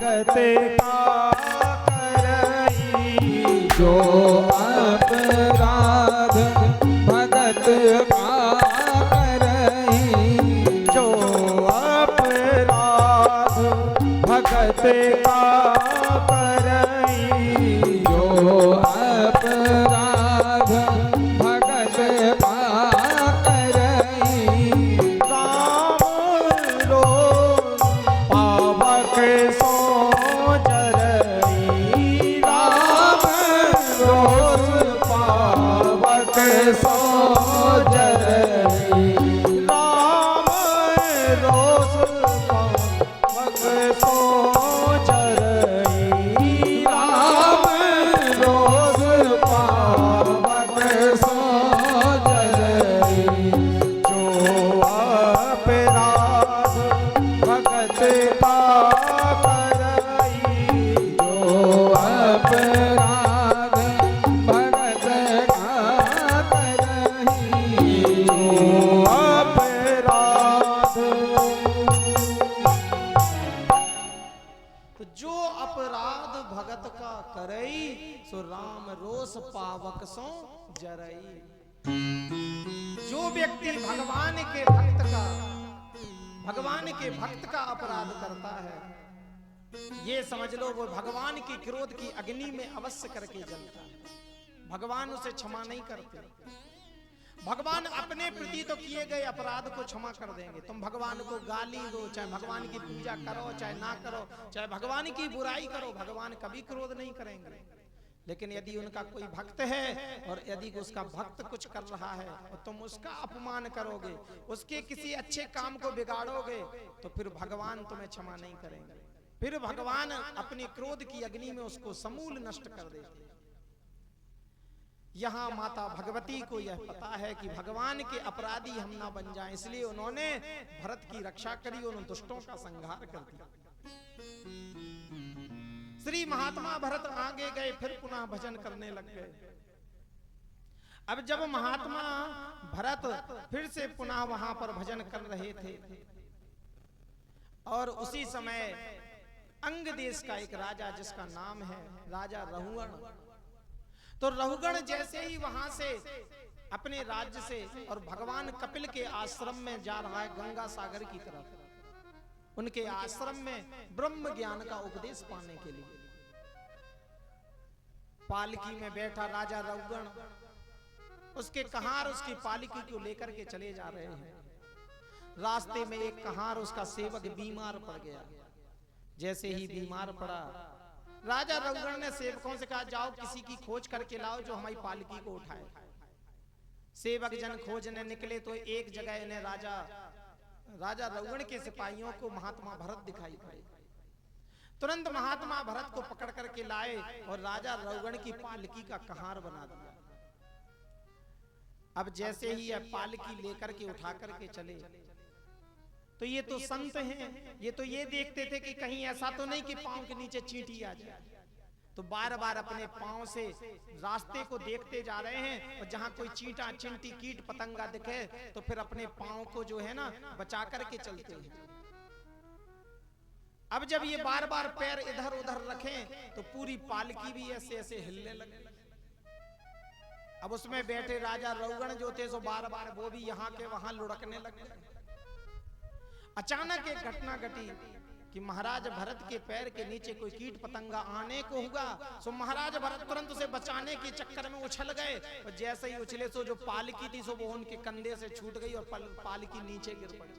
भगत का करई, जो अपराध भगत का करई, जो अपराध भगत का करई, जो अपराध भगत का करई, राम रोज पावक सो जरई, राम रोज पावक सो जरई, राम रोज पावक सो जरई, राम रोज पावक सो जरई, जो अपराध भगत का करई, जो अपराध भगत का करई, जो अपराध। तो जो अपराध भगत का करई, सो राम रोष पावक सो जरई। जो व्यक्ति भगवान के भक्त का अपराध करता है, ये समझ लो वो भगवान की क्रोध की अग्नि में अवश्य करके जलता है। भगवान उसे क्षमा नहीं करते। भगवान अपने प्रति तो किए गए अपराध को क्षमा कर देंगे। तुम भगवान को गाली दो, चाहे भगवान की पूजा करो चाहे ना करो, चाहे भगवान की बुराई करो, भगवान कभी क्रोध नहीं करेंगे। लेकिन यदि उनका कोई भक्त है और यदि उसका भक्त कुछ कर रहा है और तुम उसका अपमान करोगे, उसके किसी अच्छे काम को बिगाड़ोगे, तो फिर भगवान तुम्हें क्षमा नहीं करेंगे। फिर भगवान अपनी क्रोध की अग्नि में उसको समूल नष्ट कर देते। यहाँ माता भगवती को यह पता है कि भगवान के अपराधी हम ना बन जाएं, इसलिए उन्होंने भरत की रक्षा करी और उन दुष्टों का संहार कर दिया। श्री महात्मा भरत आगे गए, फिर पुनः भजन करने लग गए। अब जब महात्मा भरत फिर से पुनः वहां पर भजन कर रहे थे और उसी समय अंग देश का एक राजा जिसका नाम है राजा रहुगण, तो रहुगण जैसे ही वहां से अपने राज्य से और भगवान कपिल के आश्रम में जा रहा है गंगा सागर की तरफ, उनके आश्रम में ब्रह्म ज्ञान का उपदेश पाने के लिए पालकी में बैठा राजा रहुगण उसके कहार उसकी पालकी को लेकर के चले जा रहे हैं। रास्ते में एक कहार उसका सेवक बीमार पड़ गया। जैसे ही बीमार पड़ा, राजा रहुगण ने सेवकों से कहा, जाओ किसी की खोज करके लाओ जो हमारी पालकी को उठाए। सेवक जन खोजने निकले तो एक जगह इन्हें राजा रहुगण के सिपाहियों को महात्मा भरत दिखाई पड़े। तुरंत महात्मा भरत को पकड़ करके लाए और राजा रहुगण की पालकी का कहार बना दिया। अब जैसे ही यह पालकी लेकर के उठा करके चले, तो ये तो संत हैं, ये तो ये देखते थे कि कहीं ऐसा तो नहीं कि पांव के नीचे चींटी आ जाए, तो बार बार अपने पांव से रास्ते को देखते जा रहे हैं और जहां कोई चींटा चिंटी कीट पतंगा दिखे तो फिर अपने पांव को जो है ना बचा करके चलते हैं। अब जब ये बार बार पैर इधर उधर रखें तो पूरी पालकी भी ऐसे ऐसे हिलने लगे। अब उसमें बैठे राजा रहुगण जो थे सो बार बार वो भी यहाँ के वहां लुढ़कने लगे। अचानक एक घटना घटी कि महाराज भरत के पैर के नीचे कोई कीट पतंगा आने को हुआ, सो महाराज भरत तुरंत उसे बचाने के चक्कर में उछल गए और जैसे ही उछले सो जो पालकी थी सो वो उनके कंधे से छूट गई और पालकी नीचे गिर पड़ी।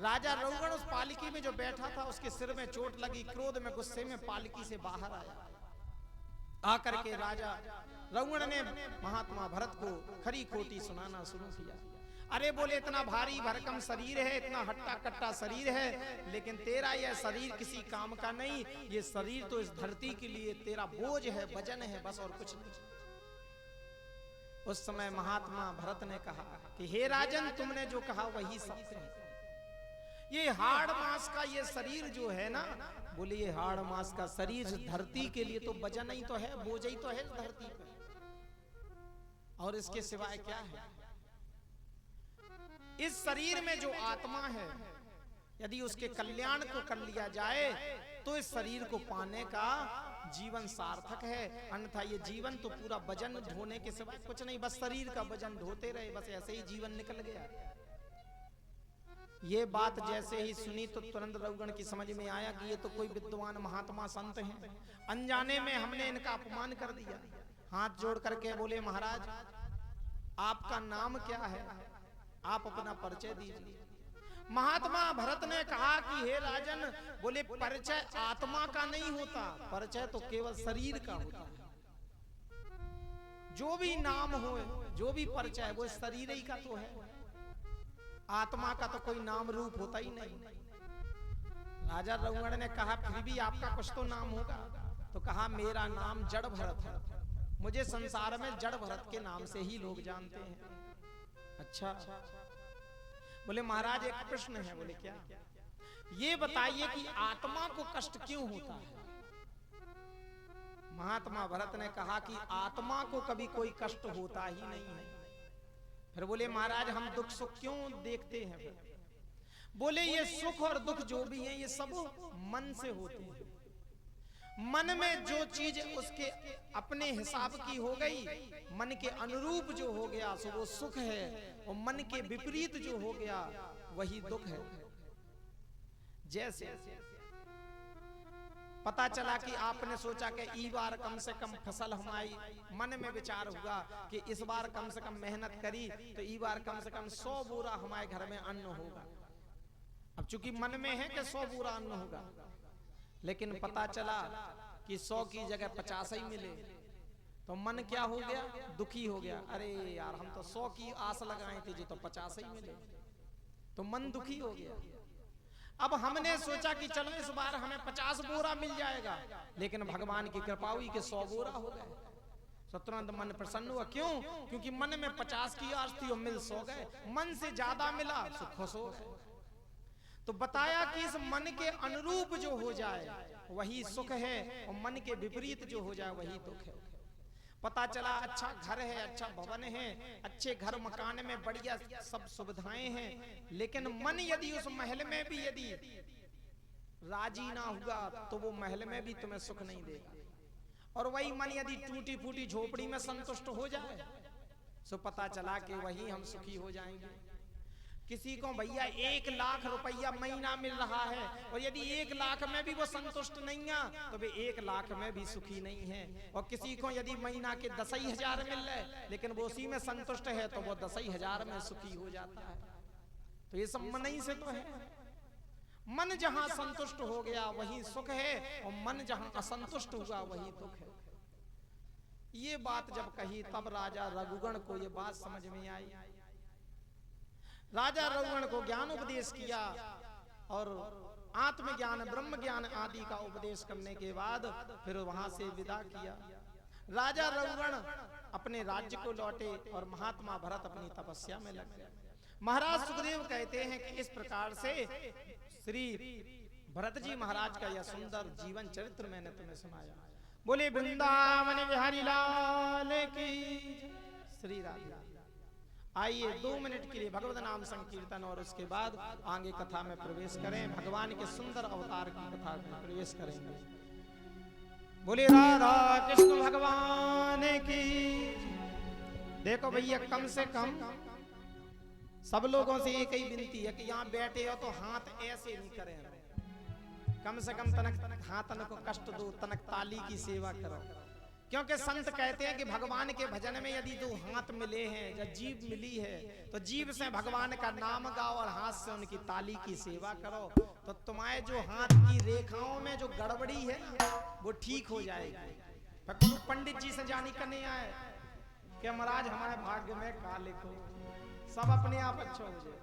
राजा रहुगण उस पालकी में जो बैठा था उसके सिर में चोट लगी। क्रोध में गुस्से में पालकी से बाहर आया। आकर के राजा रहुगण ने महात्मा भरत को खरी खोटी सुनाना शुरू किया। अरे बोले, इतना भारी भरकम शरीर है, इतना हट्टा कट्टा शरीर है, लेकिन तेरा यह शरीर किसी काम का नहीं। ये शरीर तो इस धरती के लिए तेरा बोझ है, वजन है, बस और कुछ नहीं। उस समय महात्मा भरत ने कहा कि हे राजन, तुमने जो कहा वही सत्य है। ये हाड़ मांस का ये शरीर जो है ना, बोले ये हाड़ मांस का शरीर धरती के लिए तो वजन ही तो है, बोझ ही तो है धरती पे, और इसके सिवाय क्या है। इस शरीर में जो आत्मा है, यदि उसके कल्याण को कर लिया जाए तो इस शरीर को पाने का जीवन सार्थक है, अन्यथा ये जीवन तो पूरा वजन ढोने के सिवा कुछ नहीं, बस शरीर का वजन ढोते रहे, बस ऐसे ही जीवन निकल गया। ये बात जैसे ही सुनी तो तुरंत रघुगण की समझ में आया कि ये तो कोई विद्वान महात्मा संत हैं, अनजाने में हमने इनका अपमान कर दिया। हाथ जोड़ करके बोले, महाराज आपका नाम क्या है, आप अपना परिचय दीजिए। महात्मा भरत ने कहा कि हे राजन, बोले परिचय आत्मा का नहीं होता, परिचय तो केवल शरीर का होता है। जो भी नाम हो, जो भी परिचय है वो शरीर ही का तो है, आत्मा का तो कोई नाम रूप होता ही नहीं। राजा रघुगण ने कहा फिर भी आपका कुछ तो नाम होगा, तो कहा मेरा नाम जड़ भरत है, मुझे संसार में जड़ भरत के नाम से ही लोग जानते हैं। अच्छा, बोले महाराज एक प्रश्न है। बोले क्या? ये बताइए कि आत्मा को कष्ट क्यों होता है? महात्मा भरत ने कहा कि आत्मा को कभी कोई कष्ट होता ही नहीं है। फिर बोले महाराज हम दुख सुख क्यों देखते हैं? बोले ये सुख और दुख जो भी हैं ये सब मन से होते हैं। मन में जो चीज उसके अपने हिसाब की हो गई, मन के अनुरूप जो हो गया सो वो सुख है, और मन के विपरीत जो हो गया वही दुख है। जैसे पता चला कि आपने सोचा कि इस बार कम से कम फसल हमारी, मन में विचार हुआ कि इस बार कम से कम मेहनत करी तो इस बार कम से कम 100 बोरा हमारे घर में अन्न होगा। अब चूंकि मन में है कि 100 बोरा अन्न होगा, लेकिन पता चला कि 100 की जगह 50 ही मिले, तो मन क्या हो गया? दुखी हो गया। अरे यार हम तो 100 की आस लगाए थे, जो तो 50 ही मिले, तो मन दुखी हो गया। अब हमने सोचा कि चलो इस बार हमें 50 बोरा मिल जाएगा, लेकिन भगवान की कृपा हुई कि 100 बोरा हो गए। तुरंत मन प्रसन्न हुआ। क्यों? क्योंकि मन में 50 की आस थी और मिल 100 गए, मन से ज्यादा मिला तो खुश हो गए। तो बताया कि इस मन के अनुरूप जो हो जाए वही सुख है, और मन के विपरीत जो हो जाए वही दुख है। पता चला अच्छा घर है, अच्छा भवन है, अच्छे घर मकान में बढ़िया सब सुविधाएं हैं, लेकिन मन यदि उस महल में भी यदि राजी ना हुआ तो वो महल में भी तुम्हें सुख नहीं देगा। और वही मन यदि टूटी फूटी झोपड़ी में संतुष्ट हो जाए तो पता चला कि वही हम सुखी हो जाएंगे। किसी को भैया 1 लाख रुपया महीना मिल रहा है, और यदि 1 लाख में भी वो संतुष्ट नहीं है तो वे 1 लाख में भी सुखी नहीं है। और किसी को यदि महीना के 10,000 मिल रहे लेकिन वो उसी में संतुष्ट है तो वो 10,000 में सुखी हो जाता है। तो ये सब मन ही से तो है। मन जहां संतुष्ट हो गया वही सुख है, और मन जहां असंतुष्ट हुआ वही दुख है। ये बात जब कही तब राजा रघुगण को ये बात समझ में आई। राजा रघुगण को ज्ञान उपदेश किया, और आत्मज्ञान ब्रह्म ज्ञान आदि का उपदेश करने के बाद फिर वहां से विदा किया। राजा रघुगण अपने राज्य को लौटे और महात्मा भरत अपनी तपस्या में लग गए। महाराज सुखदेव कहते हैं कि इस प्रकार से श्री भरत जी महाराज का यह सुंदर जीवन चरित्र मैंने तुम्हें सुनाया। बोले वृंदावन बिहारी लाल की श्री राधे। आइए 2 मिनट के लिए भगवत नाम संकीर्तन, और उसके बाद आगे कथा में प्रवेश करें। भगवान के सुंदर अवतार की कथा में प्रवेश करेंगे। बोले राधा कृष्ण भगवान की। देखो भैया, कम से कम सब लोगों से एक ही विनती है कि यहाँ बैठे हो तो हाथ ऐसे नहीं करें, कम से कम तनक हाथन को कष्ट दो, तनक ताली की सेवा करो। क्योंकि संत कहते हैं कि भगवान के भजन में यदि 2 हाथ मिले हैं या जीभ मिली है तो जीभ से भगवान का नाम गाओ और हाथ से उनकी ताली की सेवा करो, तो तुम्हारे जो हाथ की रेखाओं में जो गड़बड़ी है वो ठीक हो जाएगी। पंडित जी से जानी करने आए कि महाराज हमारे भाग्य में का लिखो, सब अपने आप अच्छा हो जाए।